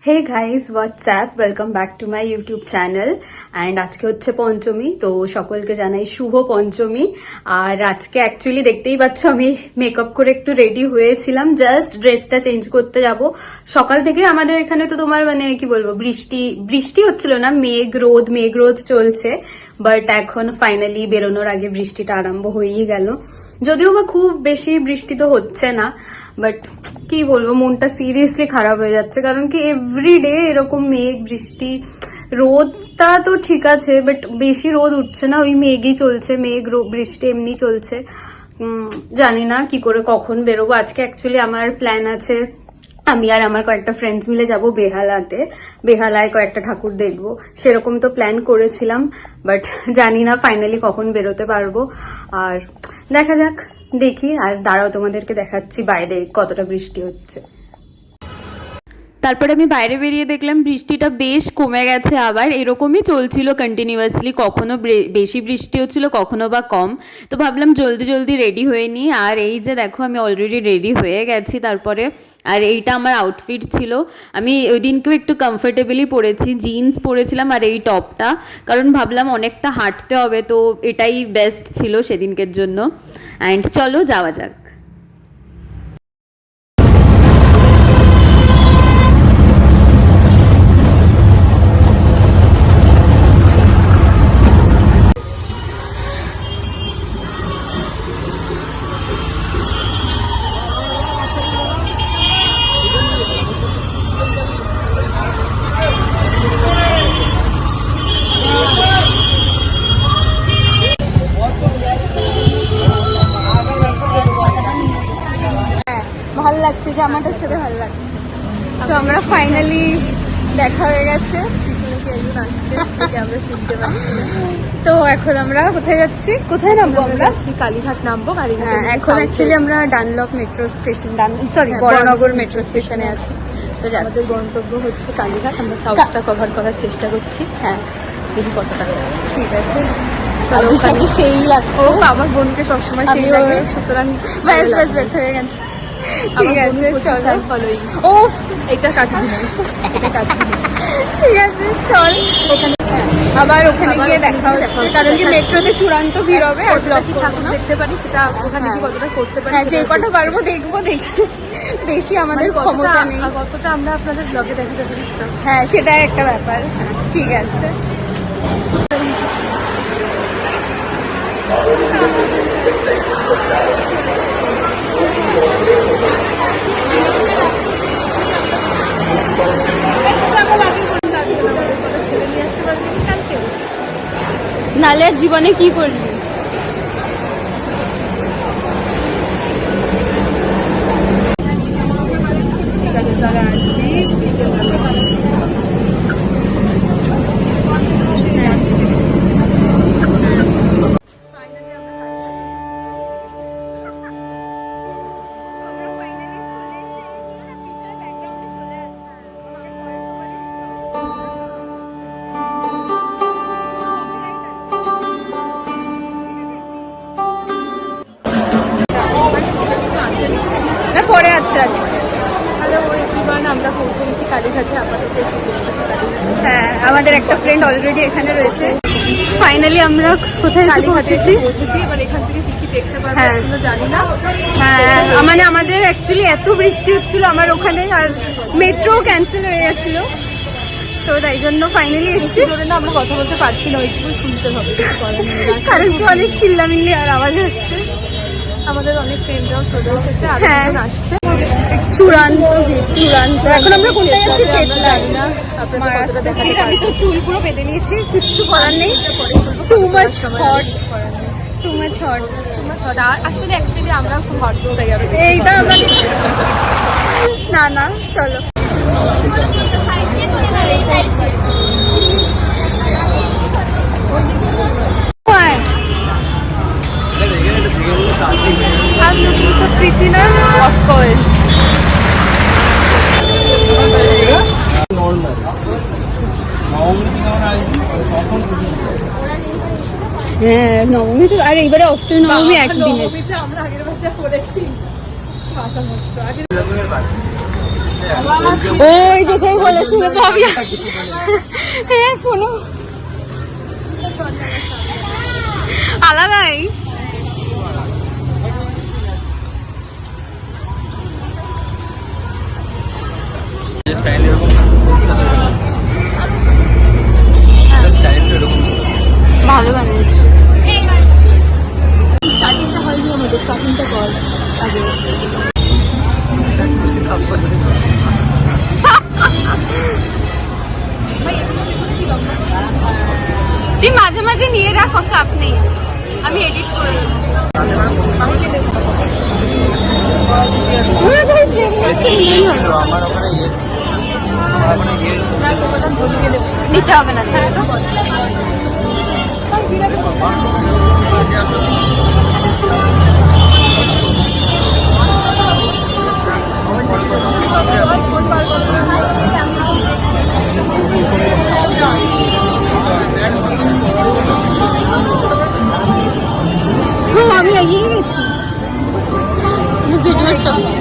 Hey guys what's up, welcome back to my YouTube channel. And আজকে হচ্ছে পঞ্চমী, তো সকলকে জানাই শুভ পঞ্চমী। আর আজকে অ্যাকচুয়ালি দেখতেই পাচ্ছ আমি মেকআপ করে একটু রেডি হয়েছিলাম, জাস্ট ড্রেসটা চেঞ্জ করতে যাব। সকাল থেকে আমাদের এখানে তো তোমার মানে কি বলবো, বৃষ্টি হচ্ছিল না, মেঘ রোদ চলছে। বাট এখন ফাইনালি বেরোনোর আগে বৃষ্টিটা আরম্ভ হয়েই গেল। যদিও বা খুব বেশি বৃষ্টি তো হচ্ছে না, বাট কি বলবো, মনটা সিরিয়াসলি খারাপ হয়ে যাচ্ছে। কারণ কি এভরিডে এরকম মেঘ বৃষ্টি, রোদটা তো ঠিক আছে বাট বেশি রোদ উঠছে না, ওই মেঘই চলছে, বৃষ্টি এমনি চলছে। জানি না কি করে কখন বেরোবো। আজকে অ্যাকচুয়ালি আমার প্ল্যান আছে, আমি আর আমার কয়েকটা ফ্রেন্ডস মিলে যাব বেহালায় কয়েকটা ঠাকুর দেখবো, সেরকম তো প্ল্যান করেছিলাম। বাট জানি না ফাইনালি কখন বেরোতে পারবো। আর দেখা যাক, দেখি। আর দাঁড়াও, তোমাদেরকে দেখাচ্ছি বাইরে কতটা বৃষ্টি হচ্ছে। তারপর আমি বাইরে বেরিয়ে দেখলাম বৃষ্টিটা বেশ কমে গেছে। আবার এরকমই চলছিল কন্টিনিউয়াসলি, কখনো বেশি বৃষ্টি হচ্ছিল, কখনো বা কম। তো ভাবলাম জলদি জলদি রেডি হয়ে নিই। আর এই যে দেখো, আমি অলরেডি রেডি হয়ে গেছি। তারপরে আর এইটা আমার আউটফিট ছিল। আমি ওই দিনকেও একটু কমফোর্টেবলি পরেছি, জিন্স পরেছিলাম আর এই টপটা, কারণ ভাবলাম অনেকটা হাঁটতে হবে, তো এটাই বেস্ট ছিল সেদিনকের জন্য। অ্যান্ড চলো যাওয়া যাক। ভাল লাগছে, জামাটার সাথে ভাল লাগছে। তো আমরা ফাইনালি দেখা হয়ে গেছে, পিছনে কি একজন আসছে আমরা চিনতে পারছি না। তো এখন আমরা কোথায় যাচ্ছি, কোথায় নামবো? আমরা কালীঘাট নামবো। এখন অ্যাকচুয়ালি আমরা Dunlop metro station, Baranagar metro স্টেশনে আছি। তো আমাদের গন্তব্য হচ্ছে কালীঘাট। আমরা সাউথটা কভার করার চেষ্টা করছি। হ্যাঁ, দেখি কতটা। ঠিক আছে। সেই লাগছে, আমার বোনকে সবসময় সেই লাগে, সুতরাং ব্যাস হয়ে গেছে। ঠিক আছে, চলো। ও এটা কাটবি না, এটা কাটবি না। ঠিক আছে, চল। ওখানে আবার ওখানে গিয়ে দেখা হচ্ছে, কারণ কি মেট্রোতে চূড়ান্ত ভিড় হবে। আর ব্লগ ঠাকুর দেখতে পারি সেটা ওখানে কি কতটা করতে পারি, হ্যাঁ, যে কটা পারবো দেখবো। বেশি আমাদের ক্ষমতা নেই, কতটা আমরা আপনাদের ব্লগে দেখাতে পারি সেটা। হ্যাঁ, সেটা একটা ব্যাপার। ঠিক আছে। নালে জীবনে কি করলি? ঠিক আছে, যারা আসছি পরে আছে। আমরা পৌঁছে গেছি কালীঘাটে। আপাতত হ্যাঁ, আমাদের একটা ফ্রেন্ড অলরেডি এখানে রয়েছে। ফাইনালি আমরা কোথায় পৌঁছেছি। এবার এখান থেকে কি কি দেখতে পারবো হ্যাঁ, জানি না। হ্যাঁ, মানে আমাদের অ্যাকচুয়ালি এত বৃষ্টি হচ্ছিল আমার ওখানে, আর মেট্রো ক্যান্সেল হয়ে গেছিল, তো তাই জন্য ফাইনালি এসেছি। না, আমরা কথা বলতে পারছি না, ওইটুকু শুনতে হবে, কারণ কি অনেক চিল্লামিল্লি আর আওয়াজ হচ্ছে। আমাদের অনেক ফ্রেন্ডরাও চলে এসেছে, আর হ্যাঁ, আসছে। চূড়ান্ত এখন আমরা কোনটা যাচ্ছি? জানি না আপনাদের কতটা দেখাতে আমি তো পারবো। চুল পুরো বেঁধে নিয়েছি, কিচ্ছু করার নেই। Too much hot. আসলে অ্যাকচুয়ালি আমরা খুব হট, তাই আরো এইটা আমরা না চলো। I'm looking so pretty now, of course. হ্যাঁ, নবমী তো, আর এইবারে অষ্টমী নবমী একদিনে। আমরা আগের বছর করেছি। ওই যে সেই বলেছিল ভাবিয়া হ্যাঁ ফোনো আলাদাই ভালো বানিয়েছে স্টার্টিংটা হয়নি আমাদের স্টার্টিংটা কর আগে তুই মাঝে মাঝে নিয়ে রাখো চাপ নেই আমি এডিট করে দেবো নিতে হবে না ছাড়া তো আমি এগিয়ে গেছি ভিডিওর জন্য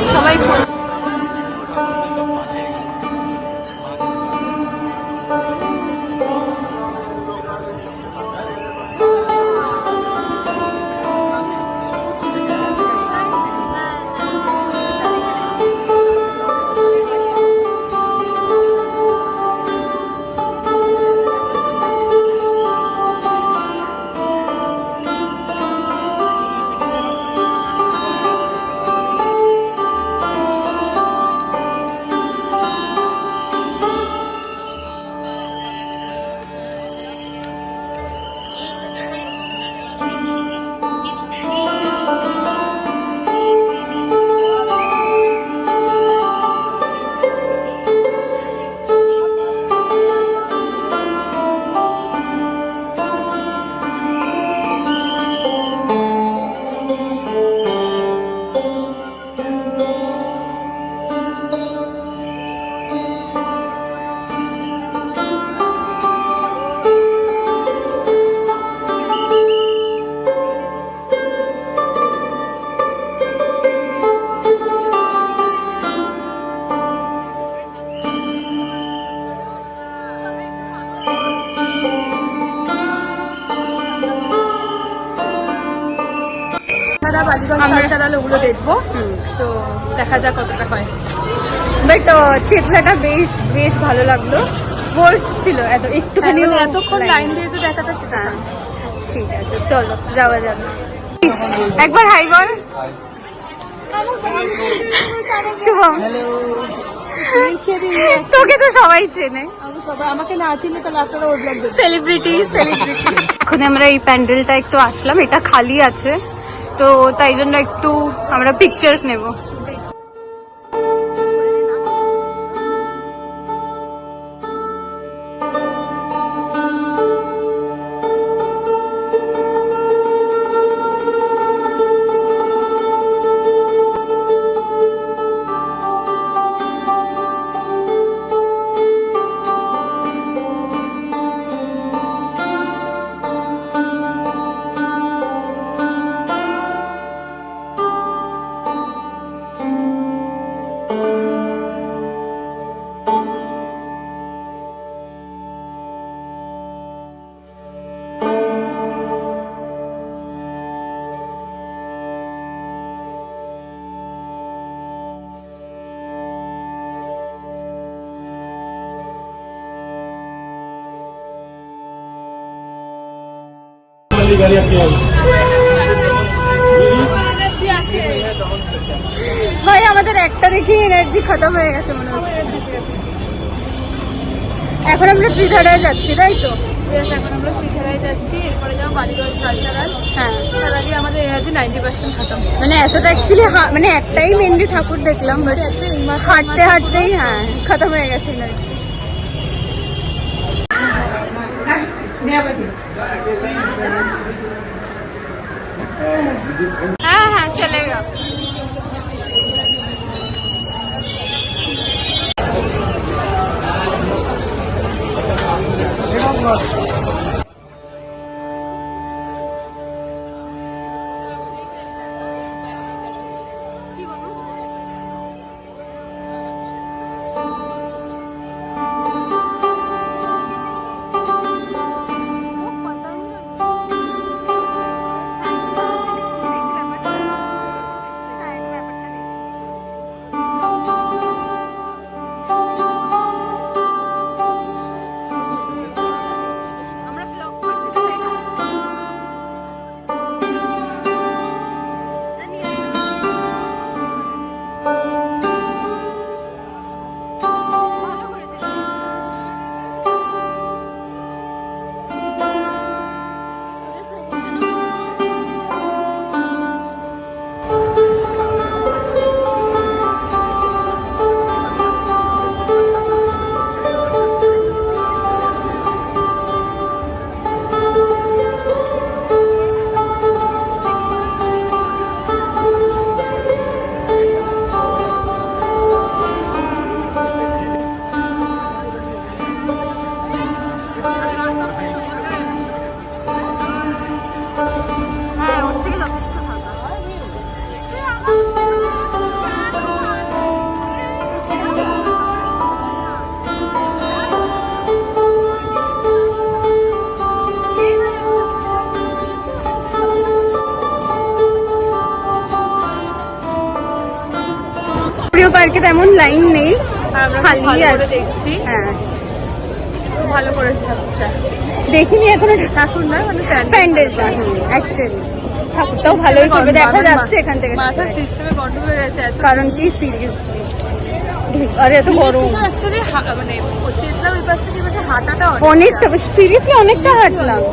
সবাই ফোন ওগুলো দেখবো তো দেখা যাক কতটা হয় বাট চিত্রাটা বেশ বেশ ভালো লাগলো বোর ছিল এত একটুখানি এতক্ষণ লাইন দিয়ে যে দেখাটা সেটা ঠিক আছে চলো যাওয়া যাবে একবার হাই বল শুভম তোকে তো সবাই চেনে আমাকে না চিনলে তাহলে আপনারা ওর ব্লগ সেলিব্রিটি এখন আমরা এই প্যান্ডেলটা একটু আসলাম এটা খালি আছে তো তাই জন্য একটু আমরা পিকচার নেব ভাই আমাদের একটা দেখি এনার্জি খতম হয়ে গেছে মনে হচ্ছে এখন আমরা ত্রিধারায় যাচ্ছি তাই তো বেশ, এখন আমরা শ্রীখেলায় যাচ্ছি, এরপরে যাবো বালিগঞ্জ কালচারাল। হ্যাঁ, তার আগে আমাদের এনার্জি 90% খতম। মানে এতটা অ্যাকচুয়ালি মানে একটাই মেনলি ঠাকুর দেখলাম, বাট হাঁটতে হাঁটতেই হ্যাঁ খতম হয়ে গেছে এনার্জি। হ্যাঁ হ্যাঁ, চলে গেল। প্রিয় পার্কে তেমন লাইন নেই, আমরা খালি ভালো করে আছে। দেখছি, হ্যাঁ, খুব ভালো করেছে ঠাকুরটা। দেখিনি এখনো ঠাকুর না, মানে প্যান্ডেলটা অ্যাকচুয়ালি ঠাকুরটাও ভালোই করবে, দেখা যাচ্ছে এখান থেকে মাথার সিস্টেমে বন্ধ হয়ে গেছে এত। কারণ কি সিরিয়াসলি আরে এত গরম, অ্যাকচুয়ালি মানে চেতলা ওই পাশ থেকে বলছে হাঁটাটা অনেকটা সিরিয়াসলি অনেকটা হাঁটলাম।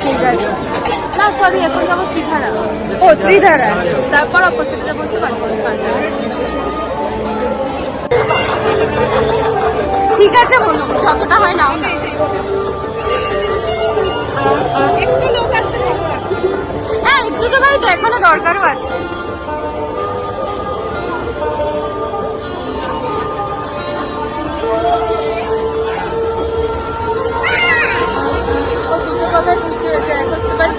ঠিক আছে, না সরি, এখন যাবো ত্রিধারা, ও ত্রিধারা, তারপর অপোজিটে বলছে বালিগঞ্জ কালচারাল। ঠিক আছে বলুন যতটা হয় নাও না। একটু লোক আসতে থাকবে। হ্যাঁ একটু তো ভাই দেখানো দরকারও আছে। ও দুটো কথায় খুশি হয়েছে, এক হচ্ছে but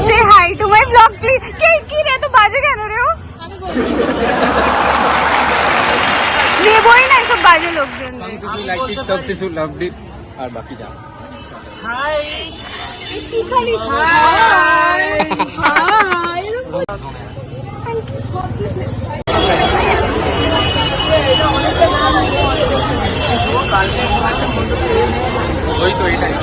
say hi to my blog please. কি রে তো বাজে কেন রে ও? নেবই না সব বাজে লোকজন। সব শিশু লাভড ইট আর বাকি যা ওই তো এটাই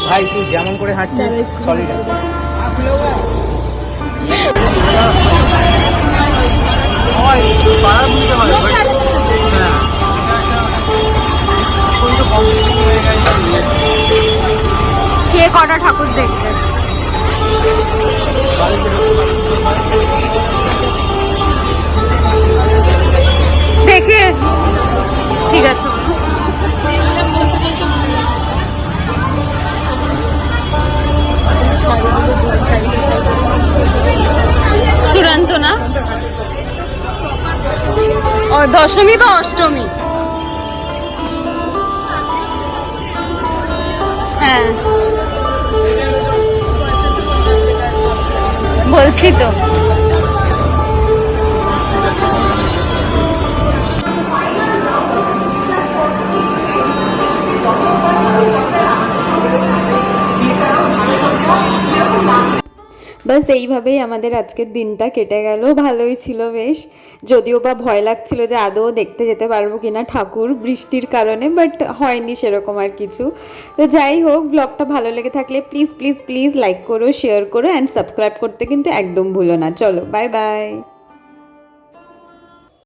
ভাই তুই যেমন করে হাঁটছিস সলিড কে কটা ঠাকুর দেখবে? দেখে ঠিক আছে। চূড়ান্ত না, দশমী বা অষ্টমী। হ্যাঁ বলছি তো। বাস এইভাবেই আমাদের আজকের দিনটা কেটে গেল। ভালোই ছিল বেশ, যদিও বা ভয় লাগছিল যে আদৌ দেখতে যেতে পারবো কিনা ঠাকুর বৃষ্টির কারণে, বাট হয়নি সেরকম আর কিছু। তো যাই হোক, ব্লগটা ভালো লেগে থাকলে প্লিজ প্লিজ প্লিজ লাইক করো, শেয়ার করো অ্যান্ড সাবস্ক্রাইব করতে কিন্তু একদম ভুলো না। চলো বাই বাই।